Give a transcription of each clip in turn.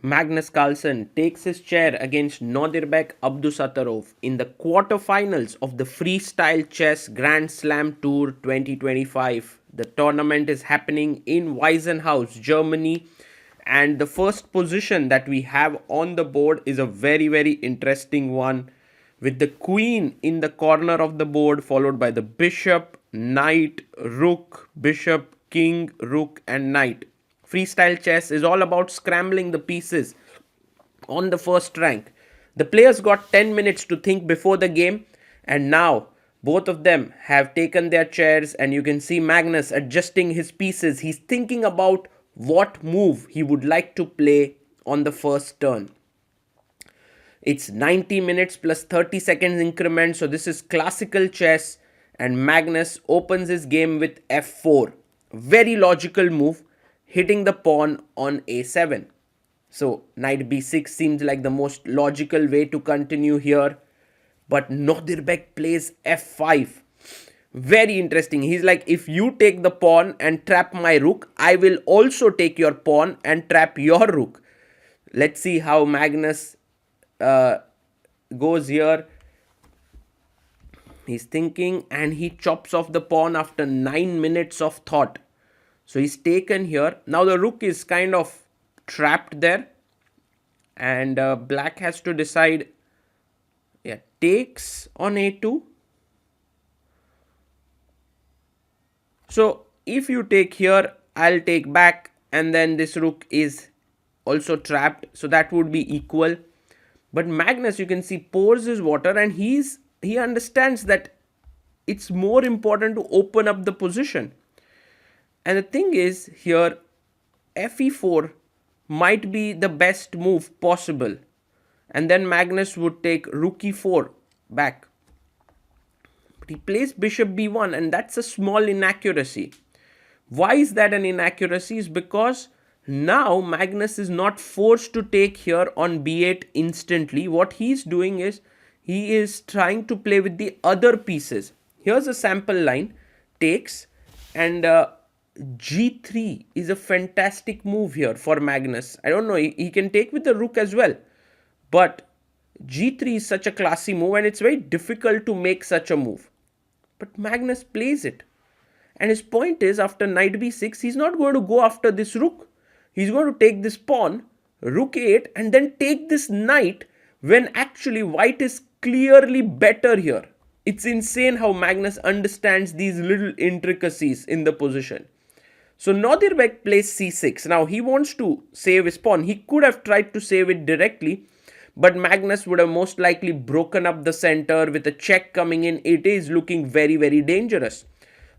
Magnus Carlsen takes his chair against Nodirbek Abdusattorov in the quarterfinals of the Freestyle Chess Grand Slam Tour 2025. The tournament is happening in Weissenhaus, Germany, and the first position that we have on the board is a very interesting one, with the queen in the corner of the board, followed by the bishop, knight, rook, bishop, king, rook, and knight. Freestyle chess is all about scrambling the pieces on the first rank. The players got 10 minutes to think before the game, and now both of them have taken their chairs, and you can see Magnus adjusting his pieces. He's thinking about what move he would like to play on the first turn. It's 90 minutes plus 30 seconds increment, so this is classical chess, and Magnus opens his game with f4. Very logical move, hitting the pawn on a7. So knight b6 seems like the most logical way to continue here, but Nodirbek plays f5. Very interesting. He's like, if you take the pawn and trap my rook, I will also take your pawn and trap your rook. Let's see how Magnus goes here. He's thinking and he chops off the pawn after 9 minutes of thought. So he's taken here. Now the rook is kind of trapped there, and black has to decide. Yeah, takes on a2. So if you take here, I'll take back, and then this rook is also trapped, so that would be equal. But Magnus, you can see, pours his water, and he understands that it's more important to open up the position. And the thing is here, fe4 might be the best move possible, and then Magnus would take rook e4 back. But he plays bishop b1, and that's a small inaccuracy. Why is that an inaccuracy? Is because now Magnus is not forced to take here on b8 instantly. What he's doing is he is trying to play with the other pieces. Here's a sample line. Takes, and g3 is a fantastic move here for Magnus. I don't know, he can take with the rook as well, but g3 is such a classy move, and it's very difficult to make such a move. But Magnus plays it. And his point is, after knight b6, he's not going to go after this rook. He's going to take this pawn, rook 8, and then take this knight, when actually white is clearly better here. It's insane how Magnus understands these little intricacies in the position. So Nodirbek plays c6. Now he wants to save his pawn. He could have tried to save it directly, but Magnus would have most likely broken up the center with a check coming in. It is looking very dangerous.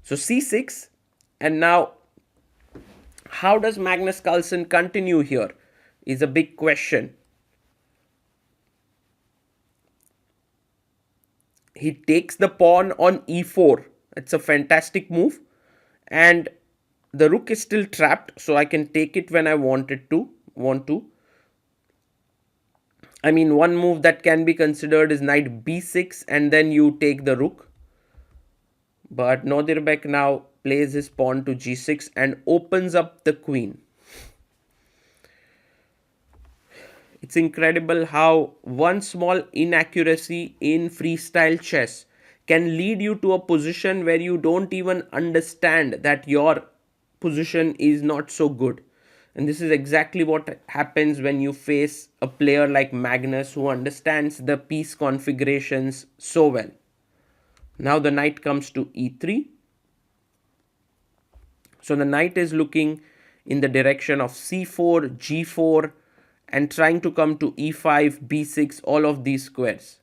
So c6, and now how does Magnus Carlsen continue here is a big question. He takes the pawn on e4. It's a fantastic move, and the rook is still trapped, so I can take it when I want to. I mean, one move that can be considered is knight b6, and then you take the rook. But Nodirbek now plays his pawn to g6 and opens up the queen. It's incredible how one small inaccuracy in freestyle chess can lead you to a position where you don't even understand that your position is not so good. And this is exactly what happens when you face a player like Magnus, who understands the piece configurations so well. Now the knight comes to e3. So the knight is looking in the direction of c4, g4, and trying to come to e5, b6, all of these squares.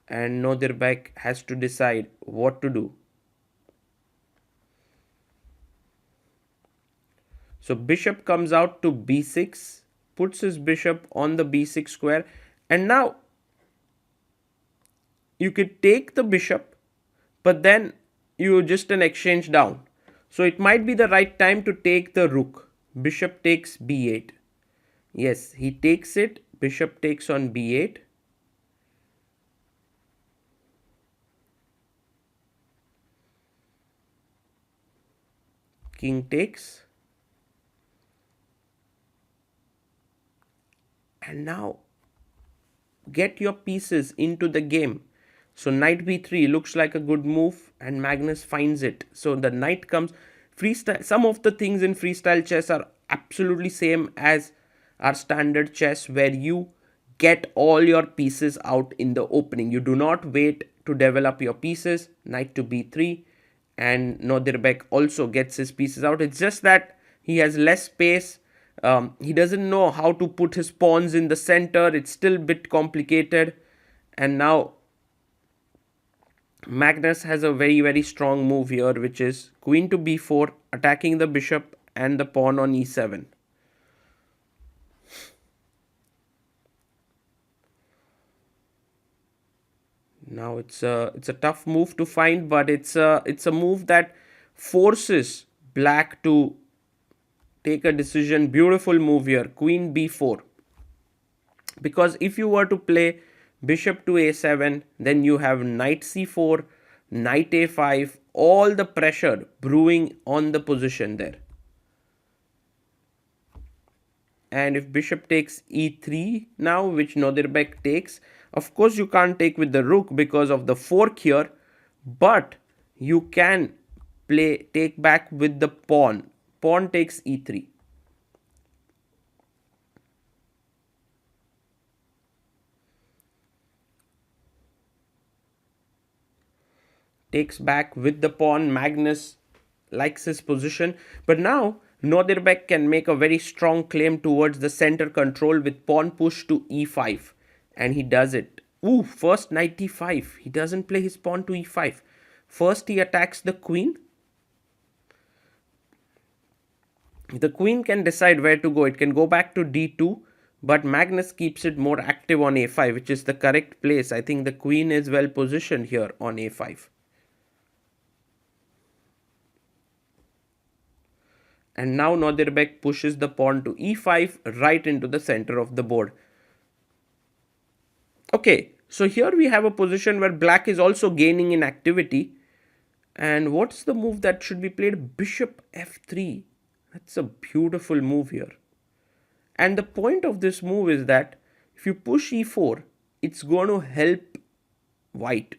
And Nodirbek has to decide what to do. So bishop comes out to b6, puts his bishop on the b6 square, and now you could take the bishop, but then you just an exchange down. So it might be the right time to take the rook. Bishop takes b8. Yes, he takes it. Bishop takes on b8. King takes. And now get your pieces into the game. So knight b3 looks like a good move, and Magnus finds it. So the knight comes. Freestyle, some of the things in freestyle chess are absolutely same as our standard chess, where you get all your pieces out in the opening. You do not wait to develop your pieces. Knight to b3, and Nodirbek also gets his pieces out. It's just that he has less space. He doesn't know how to put his pawns in the center. It's still a bit complicated. And now Magnus has a very strong move here, which is queen to b4, attacking the bishop and the pawn on e7. Now it's a tough move to find, but it's a move that forces black to take a decision. Beautiful move here, queen b4. Because if you were to play bishop to a7, then you have knight c4, knight a5, all the pressure brewing on the position there. And if bishop takes e3 now, which Nodirbek takes, of course you can't take with the rook because of the fork here, but you can take back with the pawn. Pawn takes e3. Takes back with the pawn. Magnus likes his position, but now Nodirbek can make a very strong claim towards the center control with pawn push to e5, and he does it. Ooh, first knight e5. He doesn't play his pawn to e5. First he attacks the queen. The queen can decide where to go. It can go back to d2, but Magnus keeps it more active on a5, which is the correct place. I think the queen is well positioned here on a5. And now Nodirbek pushes the pawn to e5 right into the center of the board. Okay, so here we have a position where black is also gaining in activity. And what's the move that should be played? Bishop f3. That's a beautiful move here. And the point of this move is that if you push e4, it's going to help white.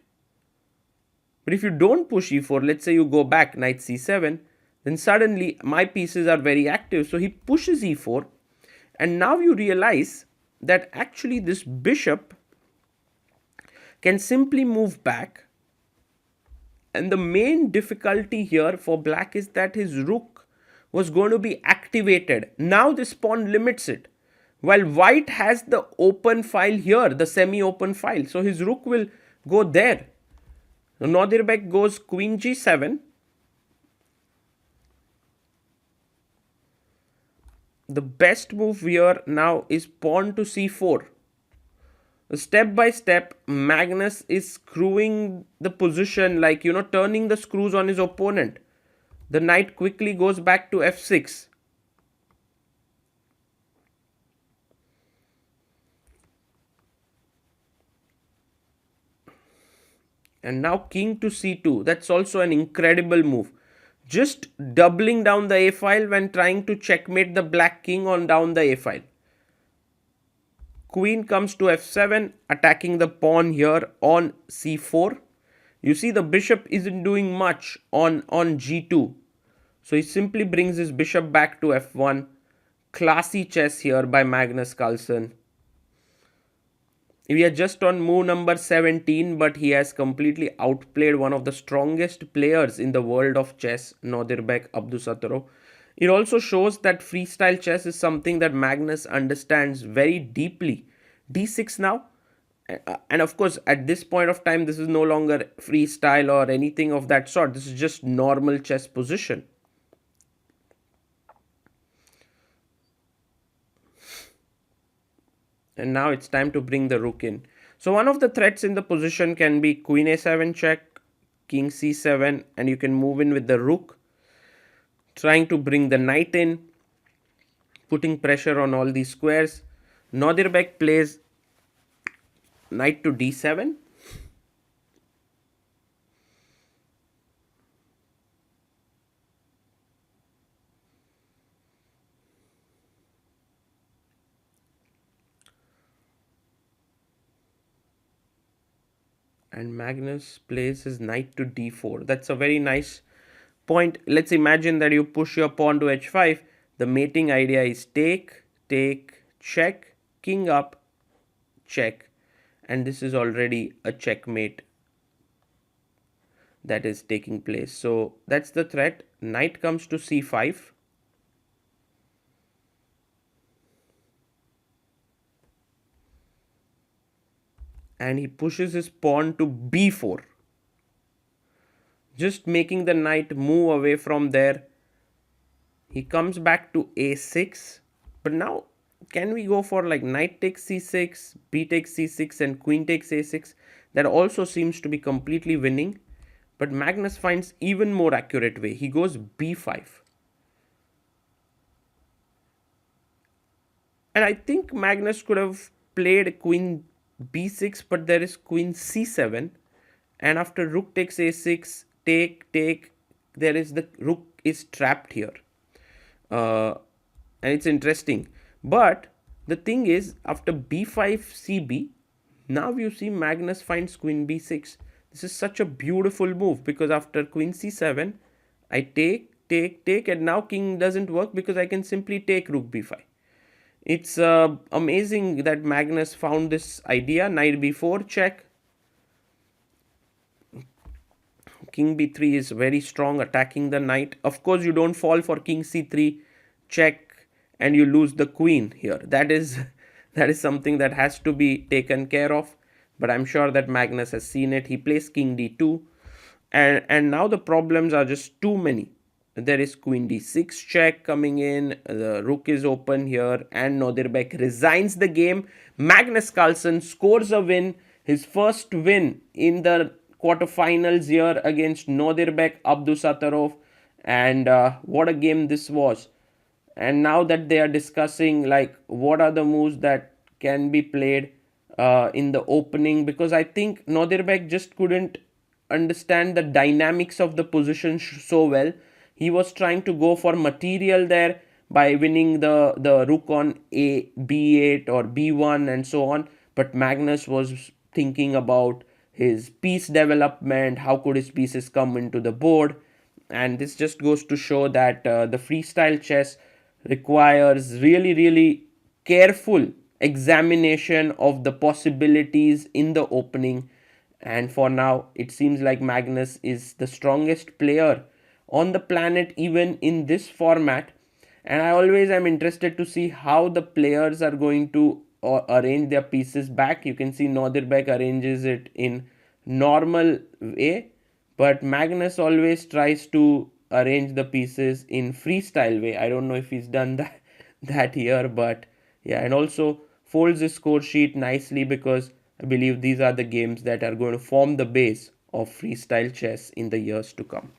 But if you don't push e4, let's say you go back knight c7, then suddenly my pieces are very active. So he pushes e4, and now you realize that actually this bishop can simply move back. And the main difficulty here for black is that his rook was going to be activated. Now this pawn limits it, while white has the open file here, the semi-open file. So his rook will go there. Nodirbek goes queen g7. The best move here now is pawn to c4. Step by step, Magnus is screwing the position, like, turning the screws on his opponent. The knight quickly goes back to f6. And now king to c2. That's also an incredible move. Just doubling down the a file when trying to checkmate the black king on down the a file. Queen comes to f7, attacking the pawn here on c4. You see the bishop isn't doing much on g2. So he simply brings his bishop back to f1. Classy chess here by Magnus Carlsen. We are just on move number 17, but he has completely outplayed one of the strongest players in the world of chess, Nodirbek Abdusattorov. It also shows that freestyle chess is something that Magnus understands very deeply. d6 now. And of course, at this point of time, this is no longer freestyle or anything of that sort. This is just normal chess position. And now it's time to bring the rook in. So one of the threats in the position can be queen a7 check, king c7, and you can move in with the rook, trying to bring the knight in, putting pressure on all these squares. Nodirbek plays knight to d7. And Magnus plays his knight to d4. That's a very nice point. Let's imagine that you push your pawn to h5. The mating idea is take, take, check, king up, check. And this is already a checkmate that is taking place. So that's the threat. Knight comes to c5. And he pushes his pawn to b4. Just making the knight move away from there. He comes back to a6. But now, can we go for like knight takes c6, b takes c6 and queen takes a6? That also seems to be completely winning. But Magnus finds even more accurate way. He goes b5. And I think Magnus could have played queen b6, but there is queen c7. And after rook takes a6, take, take, there is the rook is trapped here. And it's interesting. But the thing is, after b5 cb, now you see Magnus finds queen b6. This is such a beautiful move, because after queen c7, I take, take, take, and now king doesn't work because I can simply take rook b5. It's amazing that Magnus found this idea. Knight b4 check. King b3 is very strong, attacking the knight. Of course, you don't fall for king c3 check and you lose the queen here. That is something that has to be taken care of. But I'm sure that Magnus has seen it. He plays king d2. And now the problems are just too many. There is queen d6 check coming in. The rook is open here. And Nodirbek resigns the game. Magnus Carlsen scores a win. His first win in the quarterfinals here against Nodirbek Abdusattorov. And what a game this was. And now that they are discussing like what are the moves that can be played in the opening, because I think Nodirbek just couldn't understand the dynamics of the position so well. He was trying to go for material there by winning the rook on a b8 or b1 and so on. But Magnus was thinking about his piece development, how could his pieces come into the board. And this just goes to show that the freestyle chess requires really careful examination of the possibilities in the opening. And for now, it seems like Magnus is the strongest player on the planet, even in this format. And I always am interested to see how the players are going to arrange their pieces back. You can see Nodirbek arranges it in normal way, but Magnus always tries to arrange the pieces in freestyle way. I don't know if he's done that here, but yeah, and also folds his score sheet nicely, because I believe these are the games that are going to form the base of freestyle chess in the years to come.